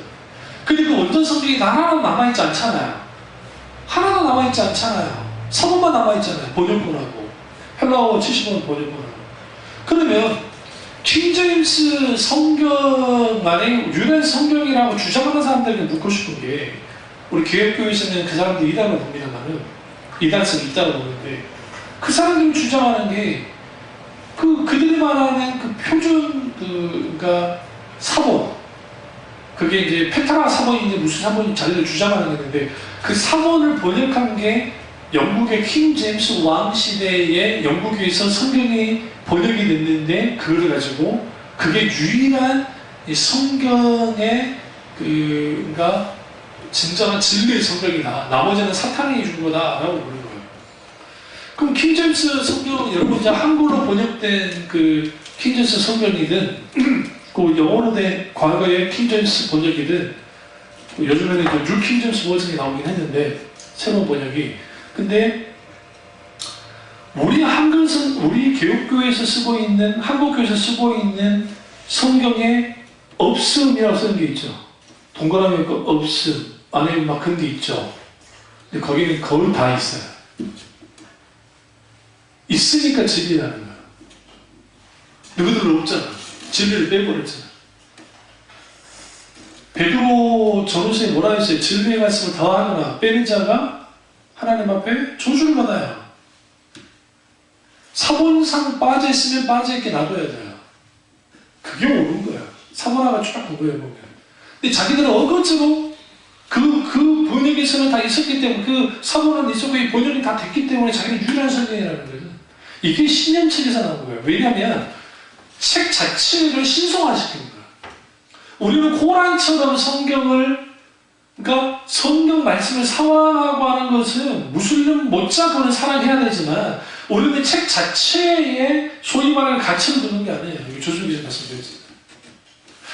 근데 그 원전 성경이 하나도 남아있지 않잖아요. 하나도 남아있지 않잖아요. 서문만 남아있잖아요. 번역본하고. 헬라어 70원 번역본하고. 그러면 킹제임스 성경 안에 유일한 성경이라고 주장하는 사람들에게 묻고 싶은 게 우리 교회에서는 그 사람들이 이단을 봅니다만은 이단성이 있다고 보는데 그 사람들이 주장하는 게 그들이 말하는 그 표준 그러니까 사본 그게 이제 페타라 사본인지 무슨 사본인지 자기들 주장하는 건데 그 사본을 번역한 게 영국의 킹 제임스 왕 시대에 영국에서 성경이 번역이 됐는데 그걸 가지고 그게 유일한 이 성경의 그가 진정한 진리의 성경이다. 나머지는 사탄이 준 거다라고 부르는 거예요. 그럼 킹 제임스 성경 여러분 이제 한글로 번역된 그 킹 제임스 성경이든 그 영어로 된 과거의 킹 제임스 번역이든 요즘에는 뉴 킹 제임스 버전이 나오긴 했는데 새로운 번역이 근데 우리 우리 교육교회에서 쓰고 있는 한국교회에서 쓰고 있는 성경에 없음이라고 쓰는 게 있죠. 동그라미 없음 안에 막 그런 게 있죠. 근데 거기는 거의 다 있어요. 있으니까 진리라는 거예요. 누구들은 없잖아. 진리를 빼버렸잖아. 베드로 전후서에 뭐라 했어요? 진리의 말씀을 더하거나 빼는 자가 하나님 앞에 저주를 받아요. 사본상 빠져있으면 빠져있게 놔둬야 돼요. 그게 옳은 거야. 사본화가 쫙 보고해 보면. 근데 자기들은 어거지로 그 번역에서는 다 있었기 때문에 그 사본은 있었고 이 번역이 다 됐기 때문에 자기는 유일한 성경이라는 거예요. 이게 신념책에서 나온 거예요. 왜냐하면 책 자체를 신성화시킨 거예요. 우리는 코란처럼 성경을 그러니까 성경 말씀을 사랑하고 하는 것은 무슬림 못자 그는 사랑해야 되지만 우리는 책 자체에 소위 말하는 가치를 두는 게 아니에요. 여기 조준기자 말씀드렸습니다.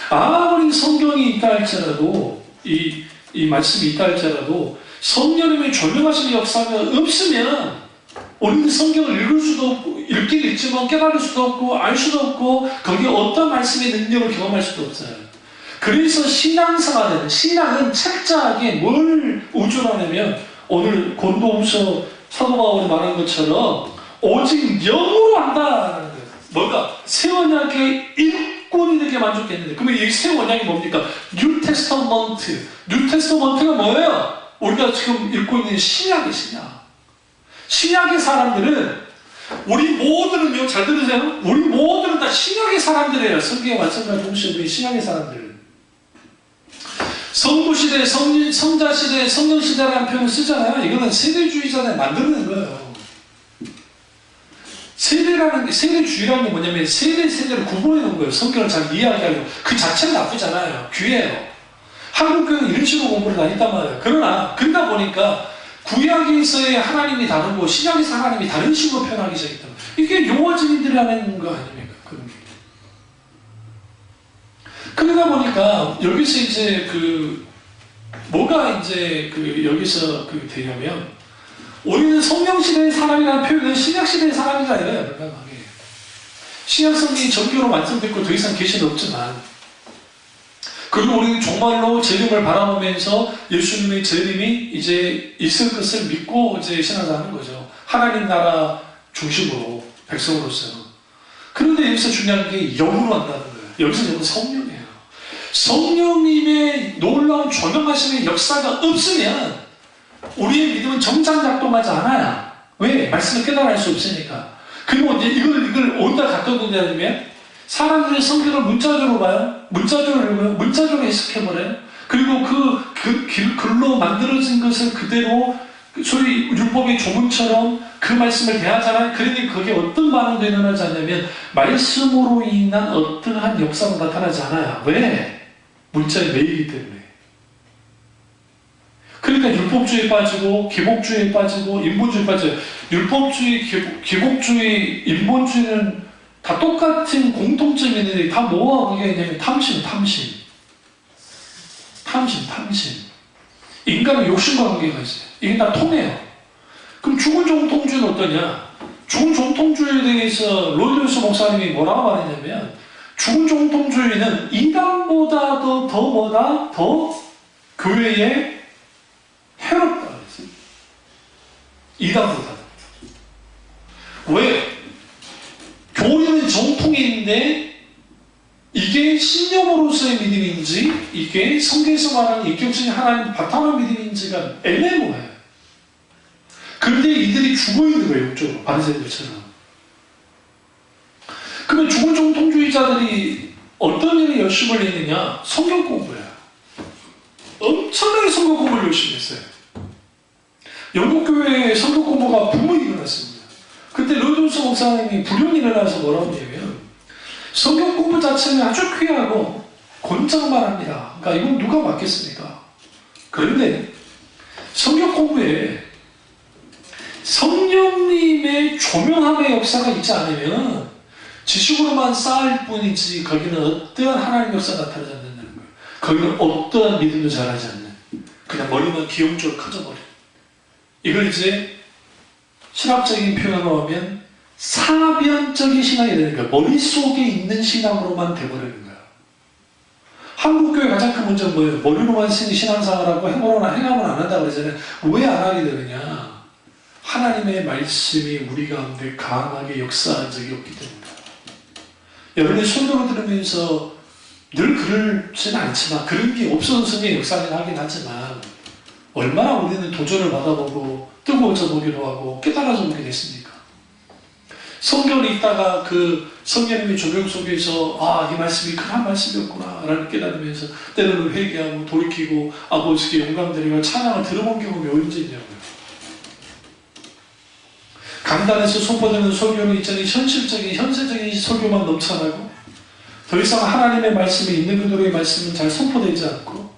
아무리 성경이 있다 할지라도 이 말씀이 있다 할지라도 성령님의 조명하시는 역사가 없으면 우리는 성경을 읽을 수도 없고 읽긴 읽지만 깨달을 수도 없고 알 수도 없고 거기에 어떤 말씀의 능력을 경험할 수도 없어요. 그래서 신앙생활은 신앙은 철저하게 뭘 우주라냐면 오늘 고린도후서 사도 바울이 말한 것처럼 오직 영으로 한다는 거예요. 뭔가 새 언약의 일꾼이 되게 만족했는데 그러면 이 새 언약이 뭡니까? 뉴 테스터먼트. 뉴 테스터먼트가 뭐예요? 우리가 지금 읽고 있는 신약의 신약. 신약의 사람들은 우리 모두는요 잘 들으세요. 우리 모두는 다 신약의 사람들이에요. 성경에 마찬가지 동시에 우리 신약의 사람들. 성부시대, 성자시대, 성령시대라는 표현을 쓰잖아요. 이거는 세대주의자들 만들어낸 거예요. 세대주의라는 게 뭐냐면 세대를 구분해 놓은 거예요. 성경을 잘 이해하게 하려고. 그 자체는 나쁘잖아요. 귀해요. 한국교회는 이런 식으로 공부를 많이 했단 말이에요. 그러다 보니까 구약에서의 하나님이 다르고 신약에서 하나님이 다른 식으로 표현하기 시작했다. 이게 용어진이들이 하는 거 아닙니까? 그런 게. 그러다 보니까 여기서 이제 뭐가 이제 여기서 되냐면 우리는 성령시대의 사람이라는 표현은 신약시대의 사람이라 이거예요. 명확하게. 신약 성경이 정교로 완성됐고 더 이상 계시는 없지만 그리고 우리는 정말로 재림을 바라보면서 예수님의 재림이 이제 있을 것을 믿고 이제 신앙하는 거죠. 하나님 나라 중심으로 백성으로서. 그런데 여기서 중요한 게 영으로 한다는 거예요. 여기서 영은 성령이에요. 성령님의 놀라운 조명하심의 역사가 없으면 우리의 믿음은 정상 작동하지 않아요. 왜? 말씀을 깨달을 수 없으니까. 그리고 이제 이걸 어디다 갖다 두냐면 사람들의 성경을 문자적으로 봐요. 문자적으로 읽어요. 문자적으로 해석해버려요. 그리고 그 글로 만들어진 것을 그대로 소위 율법의 조문처럼 그 말씀을 대하잖아요. 그러니 그게 어떤 반응도 일어나지 않냐면 말씀으로 인한 어떠한 역사가 나타나지 않아요. 왜? 문자에 매이기 때문에. 그러니까 율법주의에 빠지고 기복주의에 빠지고 인본주의에 빠져요. 율법주의, 기복주의, 인본주의는 다 똑같은 공통점이 있는데 다 뭐와 관계가 있냐면 탐심. 인간은 욕심과 관계가 있어요. 이게 다 통해요. 그럼 죽은 정통주의는 어떠냐? 죽은 정통주의에 대해서 롤리우스 목사님이 뭐라고 말했냐면 죽은 정통주의는 이단보다도 더 교회에 해롭다 그랬어요. 이단보다. 왜? 교회는 정통인데 이게 신념으로서의 믿음인지 이게 성경에서 말하는 인격적인 하나님 바탕한 믿음인지가 애매모호해요. 그런데 이들이 죽어있는 거예요. 영적으로. 바리새인들처럼. 그러면 죽은 정통주의자들이 어떤 일에 열심을 했느냐? 성경 공부예요. 엄청나게 성경 공부를 열심히 했어요. 영국 교회의 성경 공부가 붐이 일어났습니다. 그때 로이존스 목사님이 불륜이 일어나서 뭐라고 하냐면 성경 공부 자체는 아주 귀하고 권장만 합니다. 그러니까 이건 누가 맡겠습니까? 그런데 성경 공부에 성령님의 조명함의 역사가 있지 않으면 지식으로만 쌓을 뿐이지 거기는 어떠한 하나님의 역사가 나타나지 않는다는 거예요. 거기는 어떠한 믿음도 자라지 않는, 그냥 머리만 기형적으로 커져버린, 이걸 이제 신학적인 표현으로 하면 사변적인 신앙이 되는 거예요. 머릿속에 있는 신앙으로만 돼버리는 거예요. 한국교회 가장 큰 문제는 뭐예요? 머리로만 신앙생활하고 행하면 안 한다고 그러잖아요. 왜 안 하게 되느냐? 하나님의 말씀이 우리 가운데 강하게 역사한 적이 없기 때문입니다. 여러분이 설교를 들으면서 늘 그렇지는 않지만, 그런 게 없어서 성경의 역사는 하긴 하지만, 얼마나 우리는 도전을 받아보고 뜨거워져 보기도 하고 깨달아져 보게 됐습니까? 성경을 읽다가 그 성령님의 조명 속에서 이 말씀이 그런 말씀이었구나 라는 깨달으면서 때로는 회개하고 돌이키고 아버지께 영광드리고 찬양을 들어본 경험이 언제 있냐고요. 강단에서 선포되는 설교는 이전에 현실적인 현세적인 설교만 넘쳐나고 더 이상 하나님의 말씀이 있는 그들의 말씀은 잘 선포되지 않고,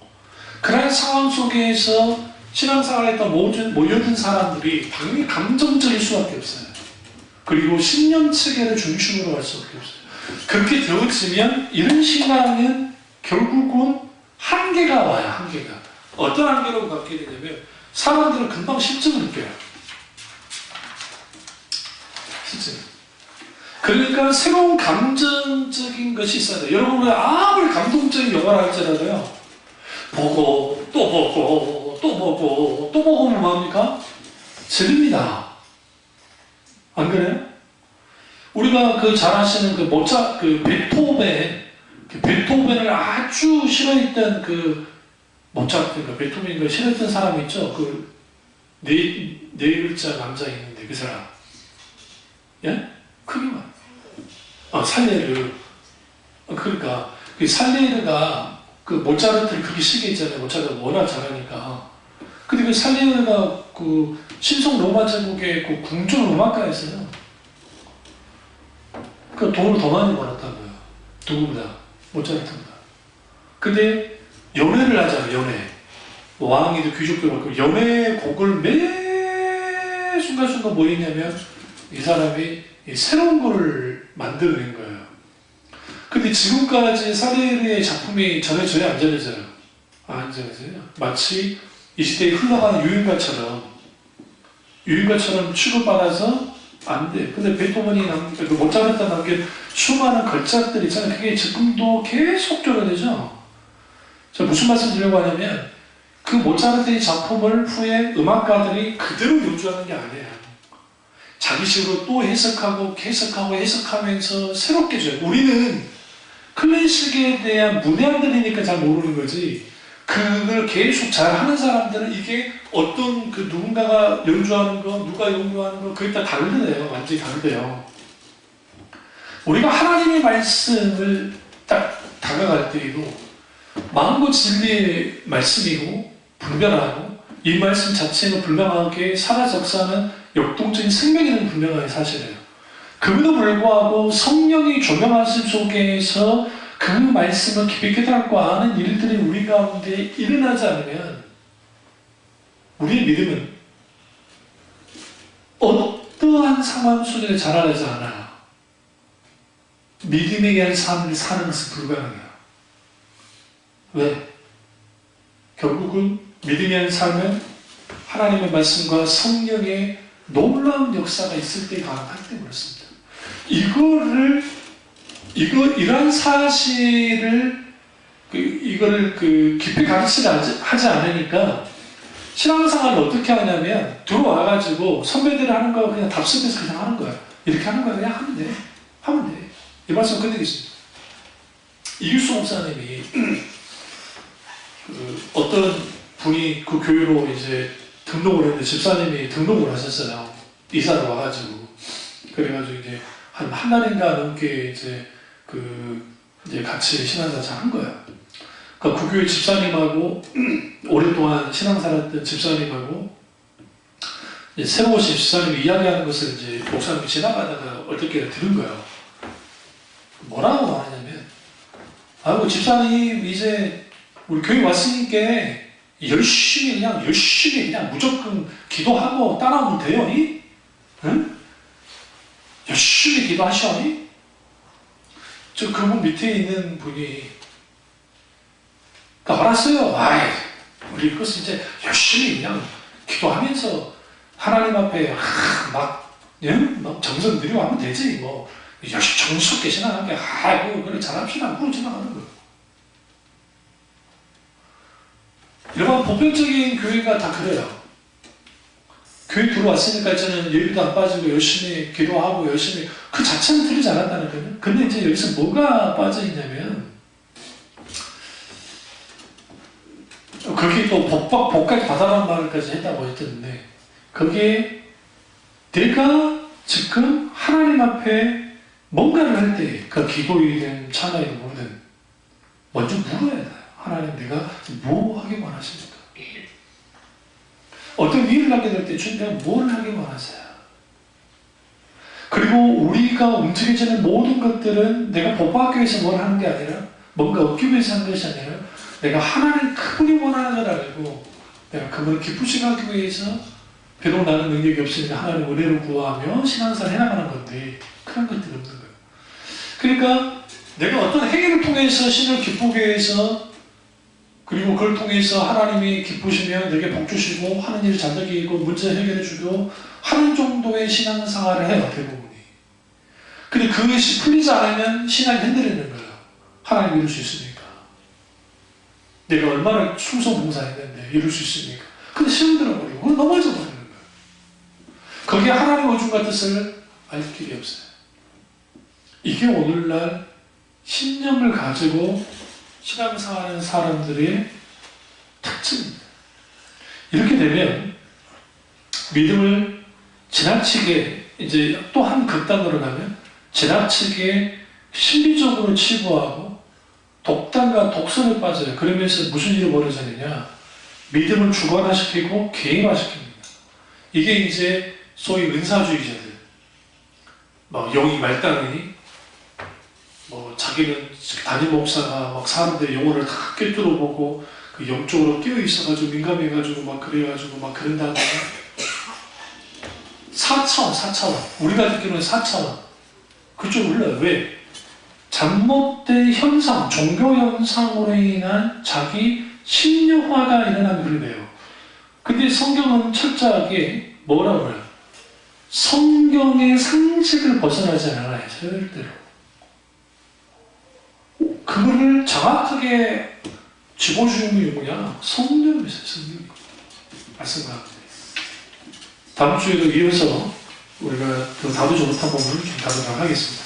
그런 상황 속에서 신앙생활에 모여든 사람들이 당연히 감정적일 수밖에 없어요. 그리고 신념 체계를 중심으로 할 수밖에 없어요. 그렇게 되어지면 이런 신앙은 결국은 한계가 와요. 한계가. 어떤 한계로 갖게 되냐면 사람들은 금방 실증을 느껴요. 실증. 그러니까 새로운 감정적인 것이 있어야 돼요. 여러분, 아무리 감동적인 영화를 할지라도요, 보고 또 보고 또 보고 또 보면 뭐합니까? 질립니다. 안 그래요? 우리가 잘 아시는 베토벤을 아주 싫어했던 베토벤을 싫어했던 사람이 있죠? 네 글자 남자 있는데 그 사람. 예? 크기만. 살레르. 그러니까 살레르가 모차르트를 그렇게 시게 했잖아요. 모차르트가 워낙 잘하니까. 근데 살레르가 신성 로마 제국의 궁중 음악가였어요. 돈을 더 많이 벌었다는 거예요. 누구보다. 모차르트보다. 근데 연애를 하잖아요. 연애. 왕이도 귀족도 그렇고 연애 곡을 매 순간순간 뭐 했냐면 이 사람이 새로운 거를 만들어낸 거예요. 근데 지금까지 살레르의 작품이 전해져요? 안 전해져요? 안 전해져요. 마치 이 시대에 흘러가는 유인가처럼 취급받아서 안 돼. 근데 베토벤이 모차르트가 남긴 수많은 걸작들 있잖아요. 그게 지금도 계속 전해되죠. 제가 무슨 말씀 드리려고 하냐면 그 모차르트의 작품을 후에 음악가들이 그대로 연주하는 게 아니에요. 자기식으로 또 해석하면서 새롭게 줘요. 우리는 클래식에 대한 문외한들이니까 잘 모르는 거지, 그걸 계속 잘하는 사람들은 이게 어떤 누군가가 연주하는 거, 누가 연주하는 거, 그게 다 다르대요. 완전히 다르대요. 우리가 하나님의 말씀을 딱 다가갈 때에도 마음과 진리의 말씀이고 분별하고 이 말씀 자체는 분명하게 살아 적사하는 역동적인 생명이라는 분명한 사실이에요. 그럼에도 불구하고 성령이 조명하심 속에서 그 말씀을 깊이 깨닫고 아는 일들이 우리 가운데 일어나지 않으면 우리의 믿음은 어떠한 상황 속에서 자라나지 않아요. 믿음에 대한 삶을 사는 것은 불가능해요. 왜? 결국은 믿음에 대한 삶은 하나님의 말씀과 성령의 놀라운 역사가 있을 때 가능하기 때문에 그렇습니다. 이러한 사실을, 이거를 깊이 하지 않으니까 신앙생활을 어떻게 하냐면 들어와가지고 선배들이 하는 거 그냥 답습해서 그냥 하는 거예요. 이렇게 하는 거야. 그냥 하면 돼. 하면 돼. 이 말씀 끝내겠습니다. 이규수 목사님이 어떤 분이 그 교회로 이제 등록을 했는데 집사님이 등록을 하셨어요. 이사를 와가지고. 그래가지고 이제 한 달인가 넘게 이제 같이 신앙생활 한 거예요. 그러니까 그 교회 집사님하고 오랫동안 신앙생활 했던 집사님하고 이제 세보시 집사님이 이야기하는 것을 이제 목사님이 지나가다가 어떻게 들은 거예요. 뭐라고 말하냐면, 아이고 집사님 이제 우리 교회 왔으니까 열심히 그냥 무조건 기도하고 따라오면 돼요, 이? 응? 열심히 기도하셔, 이? 저 그분 밑에 있는 분이 알았어요. 아이, 우리 그것은 이제 열심히 그냥 기도하면서 하나님 앞에 막 정성 들이고 하면 되지, 뭐 정숙하게 신앙하게 아이고 그래 잘합시다 그러고 지나가는 거예요. 일반 보편적인 교회가 다 그래요. 교회 들어왔으니까 저는 예의도 안 빠지고 열심히 기도하고 열심히 그 자체는 틀리지 않았다니까요. 근데 이제 여기서 뭐가 빠져있냐면 그게 또 복까지 받아라는 말을까지 했다고 했던데 거기에 내가 지금 하나님 앞에 뭔가를 할 때 그 기도이든 찬양이든 뭐든 먼저 물어야 돼요. 하나님 내가 뭐 하기 원하십니까? 어떤 일을 하게 될 때 주님 내가 뭘 하기 원하세요? 그리고 우리가 움직여지는 모든 것들은 내가 복받기 위해서 뭘 하는 게 아니라 뭔가 얻기 위해서 하는 것이 아니라 내가 하나님 그분이 원하는 걸 알고 내가 그분을 기쁘시게 하기 위해서 비록 나는 능력이 없으니까 하나님 은혜를 구하며 신앙생활을 해나가는 건데 그런 것들이 없는 거예요. 그러니까 내가 어떤 행위를 통해서 신을 기쁘게 해서 그리고 그걸 통해서 하나님이 기쁘시면 내게 복 주시고 하는 일을 잘 되게 이고 문제 해결해 주고 하는 정도의 신앙생활을 해요, 대부분이. 근데 그것이 풀리지 않으면 신앙이 흔들리는 거예요. 하나님 이룰 수 있으니까. 내가 얼마나 충성봉사했는데 이룰 수 있으니까. 근데 시험 들어버리고 그건 넘어져 버리는 거예요. 거기에 하나님의 오줌과 뜻을 알 길이 없어요. 이게 오늘날 신념을 가지고 신앙생활하는 사람들의 특징입니다. 이렇게 되면 믿음을 지나치게 이제 또 한 극단으로 가면 지나치게 심리적으로 치부하고 독단과 독선에 빠져요. 그러면서 무슨 일이 벌어지느냐? 믿음을 주관화시키고 개인화시킵니다. 이게 이제 소위 은사주의자들, 막 영이 말단이 자기는 담임 목사가 막 사람들의 영혼을 다 꿰뚫어보고 그 영적으로 깨어있어가지고 민감해가지고 막 그래가지고 막 그런다는 4차원 우리가 듣기로는 4차원 그쪽 올라요. 왜? 잘못된 현상, 종교 현상으로 인한 자기 심려화가 일어나면 그러네요. 근데 성경은 철저하게 뭐라고 해요? 성경의 상식을 벗어나지 않아요. 절대로. 그거를 정확하게 집어주는 게 뭐냐? 성령이 있어요. 성령이. 말씀합니다. 다음 주에도 이어서 우리가 그 다루지 못한 부분을 좀 다루도록 하겠습니다.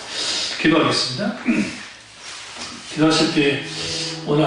기도하겠습니다. 기도하실 때 오늘